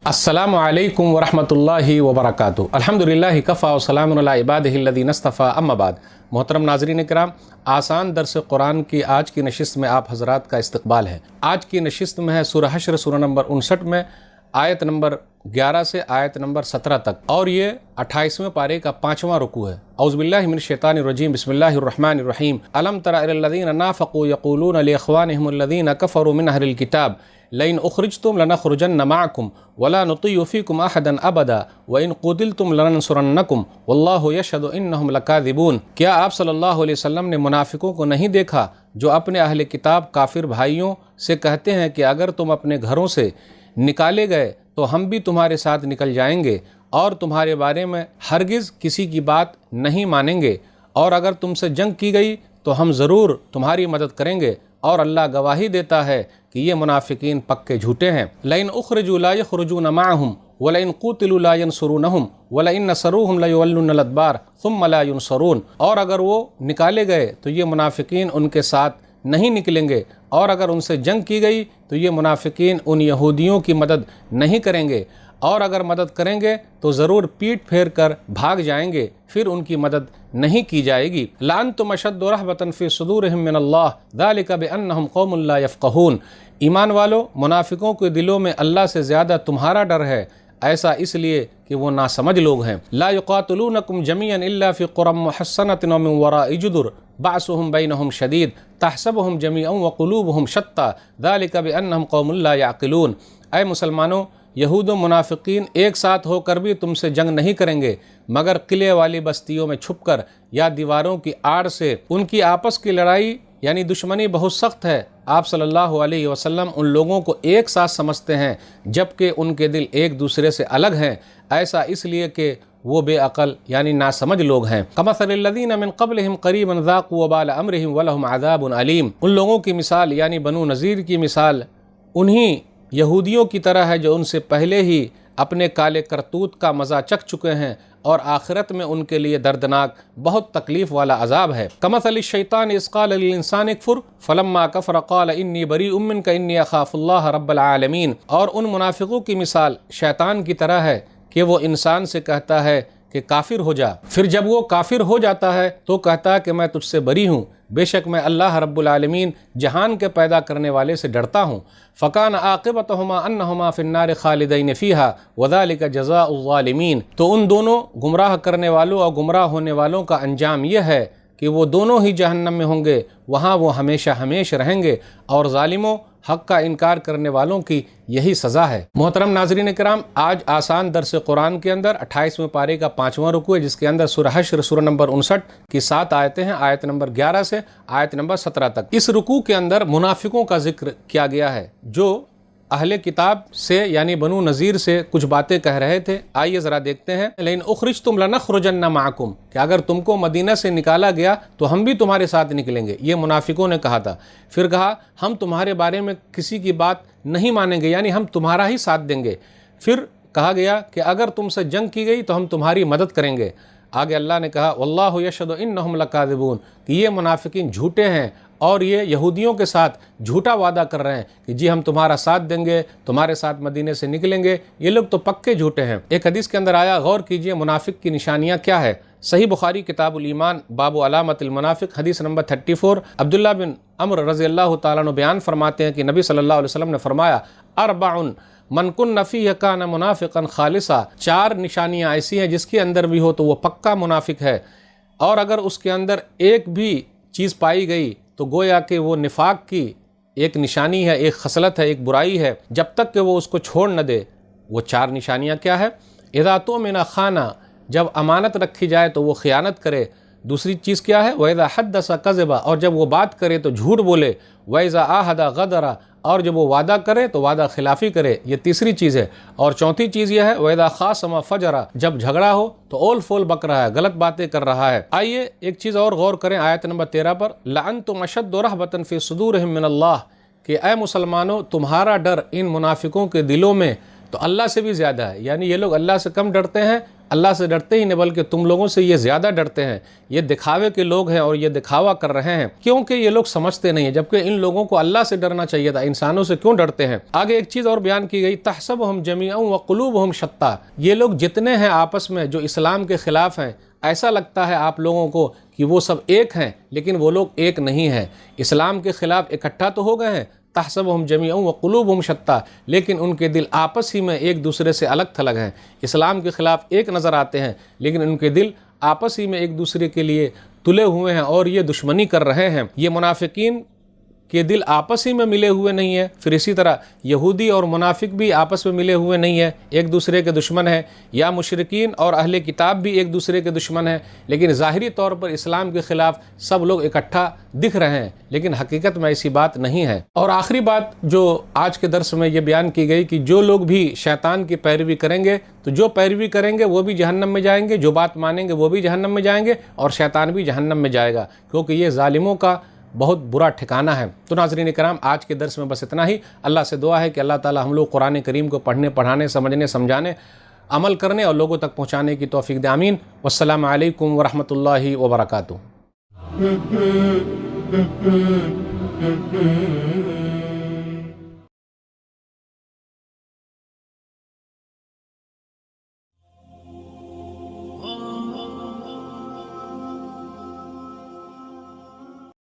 अस्सलामु अलैकुम वरहमतुल्लाहि वबरकातुहू। अल्हम्दुलिल्लाहि कफ़ा व सलामुन अला इबादिहिल्लज़ीना इस्तफ़ा अम्मा बाद। मोहतरम नाज़रीन किराम, आसान दर्स कुरान की आज की नशिस्त में आप हज़रात का इस्तक़बाल है। आज की नशिस्त में है सूरह हश्र सूरह नंबर 59 में आयत नंबर 11 से आयत नंबर 17 तक, और ये 28वें पारे का 5वां रुकू है। औज़ुबिल्लाहि मिनश शैतानिर रजीम, बिस्मिल्लाहिर रहमानिर रहीम। अलम तरा इलल्लज़ीना नाफ़क़ू यक़ूलूना लिइख़वानिहिमुल्लज़ीना कफ़रू मिन अहलिल किताब लइन उख़रिजतुम लनख़रुजन्न मअकुम वला नुतिय्यु फ़ीकुम अहदन अबदा व इन क़ुतिलतुम लनंसुरन्नकुम वल्लाहु यशहदु इन्नहुम लकाज़िबून। क्या आप सल्लल्लाहु अलैहि वसल्लम ने मुनाफिकों को नहीं देखा जो अपने अहले किताब काफिर भाइयों से कहते हैं कि अगर तुम अपने घरों से निकाले गए तो हम भी तुम्हारे साथ निकल जाएंगे और तुम्हारे बारे में हरगिज़ किसी की बात नहीं मानेंगे, और अगर तुमसे जंग की गई तो हम ज़रूर तुम्हारी मदद करेंगे, और अल्लाह गवाही देता है कि ये मुनाफिकीन पक्के झूठे हैं। लइन उख़रिजू ला यख़रुजून मअहुम वलइन क़ुतिलू ला यंसुरूनहुम वलइन नसरूहुम लयुवल्लुन्नल अदबार थुम्मा ला युनसरून। और अगर वो निकाले गए तो ये मुनाफिकीन उनके साथ नहीं निकलेंगे, और अगर उनसे जंग की गई तो ये मुनाफिकीन उन यहूदियों की मदद नहीं करेंगे, और अगर मदद करेंगे तो ज़रूर पीठ फेर कर भाग जाएंगे, फिर उनकी मदद नहीं की जाएगी। लाअंतुम अशद्दु रहबतन फ़ी सुदूरिहिम मिनल्लाह ज़ालिका बिअन्नहुम क़ौमुन ला यफ़क़हून। ईमान वालों, मुनाफिकों के दिलों में अल्लाह से ज़्यादा तुम्हारा डर है, ऐसा इसलिए कि वो नासमझ लोग हैं। ला युक़ातिलूनकुम जमीअन इल्ला फ़ी क़ुरम मुहस्सनतिन व मिन वराइ जुदुर बअसुहुम बैनहुम शदीद तहसबुहुम जमीअन व क़ुलूबुहुम शत्ता ज़ालिका बिअन्नहुम क़ौमुन ला यअक़िलून। ऐ मुसलमानों, यहूद व मुनाफिकीन एक साथ होकर भी तुमसे जंग नहीं करेंगे, मगर किले वाली बस्तियों में छुपकर या दीवारों की आड़ से। उनकी आपस की लड़ाई यानी दुश्मनी बहुत सख्त है। आप सल्लल्लाहु अलैहि वसल्लम उन लोगों को एक साथ समझते हैं जबकि उनके दिल एक दूसरे से अलग हैं, ऐसा इसलिए कि वो बेअक़ल यानी नासमझ लोग हैं। कमसलिल्लज़ीना मिन क़ब्लिहिम क़रीबन ज़ाक़ू वबाल अम्रिहिम वलहुम अज़ाबुन अलीम। उन लोगों की मिसाल यानी बनु नज़ीर की मिसाल उन्हीं यहूदियों की तरह है जो उनसे पहले ही अपने काले करतूत का मज़ा चख चुके हैं, और आखिरत में उनके लिए दर्दनाक बहुत तकलीफ़ वाला अजाब है। कमसलि शैतान इज़ क़ाल लिल इंसानि कफ़ुर फ़लम्मा कफ़र क़ाल इन्नी बरीउम मिनका इन्नी अख़ाफ़ुल्लाह रब्बल आलमीन। और उन मुनाफिकों की मिसाल शैतान की तरह है कि वो इंसान से कहता है कि काफिर हो जा, फिर जब वो काफिर हो जाता है तो कहता है कि मैं तुझसे बरी हूँ, बेशक मैं अल्लाह रब्बुल आलमीन जहान के पैदा करने वाले से डरता हूँ। फ़कान आक़िबतहुमा अन्नहुमा फ़िन्नार ख़ालिदैन फ़ीहा वज़ालिका जज़ाउज़ ज़ालिमीन। तो उन दोनों गुमराह करने वालों और गुमराह होने वालों का अंजाम यह है कि वो दोनों ही जहन्नम में होंगे, वहाँ वो हमेशा हमेश रहेंगे, और ज़ालिमों हक़ का इनकार करने वालों की यही सज़ा है। मोहतरम नाज़रीन किराम, आज आसान दर्स कुरान के अंदर 28वें पारे का 5वां रुकू है, जिसके अंदर सूरह हश्र सूरह नंबर 59 की 7 आयतें हैं, आयत नंबर 11 से आयत नंबर 17 तक। इस रुकू के अंदर मुनाफिकों का जिक्र किया गया है जो अहले किताब से यानी बनु नज़ीर से कुछ बातें कह रहे थे। आइए ज़रा देखते हैं। लेकिन उख़रिजतुम लनख़रुजन्न मअकुम, कि अगर तुमको मदीना से निकाला गया तो हम भी तुम्हारे साथ निकलेंगे, ये मुनाफिकों ने कहा था। फिर कहा हम तुम्हारे बारे में किसी की बात नहीं मानेंगे, यानी हम तुम्हारा ही साथ देंगे। फिर कहा गया कि अगर तुमसे जंग की गई तो हम तुम्हारी मदद करेंगे। आगे अल्लाह ने कहा वल्लाहु यशहदु इन्नहुम लकाज़िबून, कि ये मुनाफिकीन झूठे हैं और ये यहूदियों के साथ झूठा वादा कर रहे हैं कि जी हम तुम्हारा साथ देंगे, तुम्हारे साथ मदीने से निकलेंगे। ये लोग तो पक्के झूठे हैं। एक हदीस के अंदर आया, गौर कीजिए मुनाफिक की निशानियां क्या है। सही बुखारी किताबुल ईमान बाबु अलामतिल मुनाफिक हदीस नंबर 34, अब्दुल्ला बिन अम्र रज़ियल्लाहु ताला अन्हु बयान फरमाते हैं कि नबी सल्लल्लाहु अलैहि वसल्लम ने फरमाया, अरबाउन मन कुन्न फ़ीह कान मुनाफ़िक़न ख़ालिसा। 4 निशानियाँ ऐसी हैं जिसके अंदर भी हो तो वो पक्का मुनाफिक है, और अगर उसके अंदर एक भी चीज़ पाई गई तो गोया कि वो निफाक की एक निशानी है, एक खसलत है, एक बुराई है, जब तक कि वो उसको छोड़ न दे। वो 4 निशानियाँ क्या है? इज़ा तुमिना खाना, जब अमानत रखी जाए तो वो ख़यानत करे। दूसरी चीज़ क्या है? वइज़ा हद्दसा कज़बा, और जब वो बात करे तो झूठ बोले। वइज़ा आहदा गदरा, और जब वो वादा करे तो वादा खिलाफ़ी करे, ये तीसरी चीज़ है। और चौथी चीज़ यह है वइज़ा ख़ासमा फ़जरा, जब झगड़ा हो तो ओल फोल बक रहा है, गलत बातें कर रहा है। आइए एक चीज़ और गौर करें आयत नंबर 13 पर, लअन्तुम अशद्दु रहबतन फ़ी सुदूरिहिम मिनल्लाह, कि ऐ मुसलमानों तुम्हारा डर इन मुनाफिकों के दिलों में तो अल्लाह से भी ज़्यादा है, यानी ये लोग अल्लाह से कम डरते हैं اللہ سے ڈرتے ہی نہیں بلکہ تم لوگوں سے یہ زیادہ ڈرتے ہیں۔ یہ دکھاوے کے لوگ ہیں اور یہ دکھاوا کر رہے ہیں کیونکہ یہ لوگ سمجھتے نہیں ہیں، جبکہ ان لوگوں کو اللہ سے ڈرنا چاہیے تھا، انسانوں سے کیوں ڈرتے ہیں؟ آگے ایک چیز اور بیان کی گئی، تحسبهم جمیعا وقلوبهم شتیٰ، یہ لوگ جتنے ہیں آپس میں جو اسلام کے خلاف ہیں، ایسا لگتا ہے آپ لوگوں کو کہ وہ سب ایک ہیں، لیکن وہ لوگ ایک نہیں ہیں۔ اسلام کے خلاف اکٹھا تو ہو گئے ہیں، تحسبهم جمیعا وقلوبهم شتیٰ، لیکن ان کے دل آپس ہی میں ایک دوسرے سے الگ تھلگ ہیں۔ اسلام کے خلاف ایک نظر آتے ہیں لیکن ان کے دل آپس ہی میں ایک دوسرے کے لیے تلے ہوئے ہیں اور یہ دشمنی کر رہے ہیں۔ یہ منافقین کے دل آپس ہی میں ملے ہوئے نہیں ہیں، پھر اسی طرح یہودی اور منافق بھی آپس میں ملے ہوئے نہیں ہیں، ایک دوسرے کے دشمن ہیں، یا مشرکین اور اہل کتاب بھی ایک دوسرے کے دشمن ہیں، لیکن ظاہری طور پر اسلام کے خلاف سب لوگ اکٹھا دکھ رہے ہیں، لیکن حقیقت میں ایسی بات نہیں ہے۔ اور آخری بات جو آج کے درس میں یہ بیان کی گئی کہ جو لوگ بھی شیطان کی پیروی کریں گے تو جو پیروی کریں گے وہ بھی جہنم میں جائیں گے، جو بات مانیں گے وہ بھی جہنم میں جائیں گے، اور شیطان بھی جہنم میں جائے گا، کیونکہ یہ ظالموں کا بہت برا ٹھکانہ ہے۔ تو ناظرین کرام، آج کے درس میں بس اتنا ہی۔ اللہ سے دعا ہے کہ اللہ تعالی ہم لوگ قرآن کریم کو پڑھنے، پڑھانے، سمجھنے، سمجھانے، عمل کرنے اور لوگوں تک پہنچانے کی توفیق دے، آمین۔ والسلام علیکم ورحمۃ اللہ وبرکاتہ۔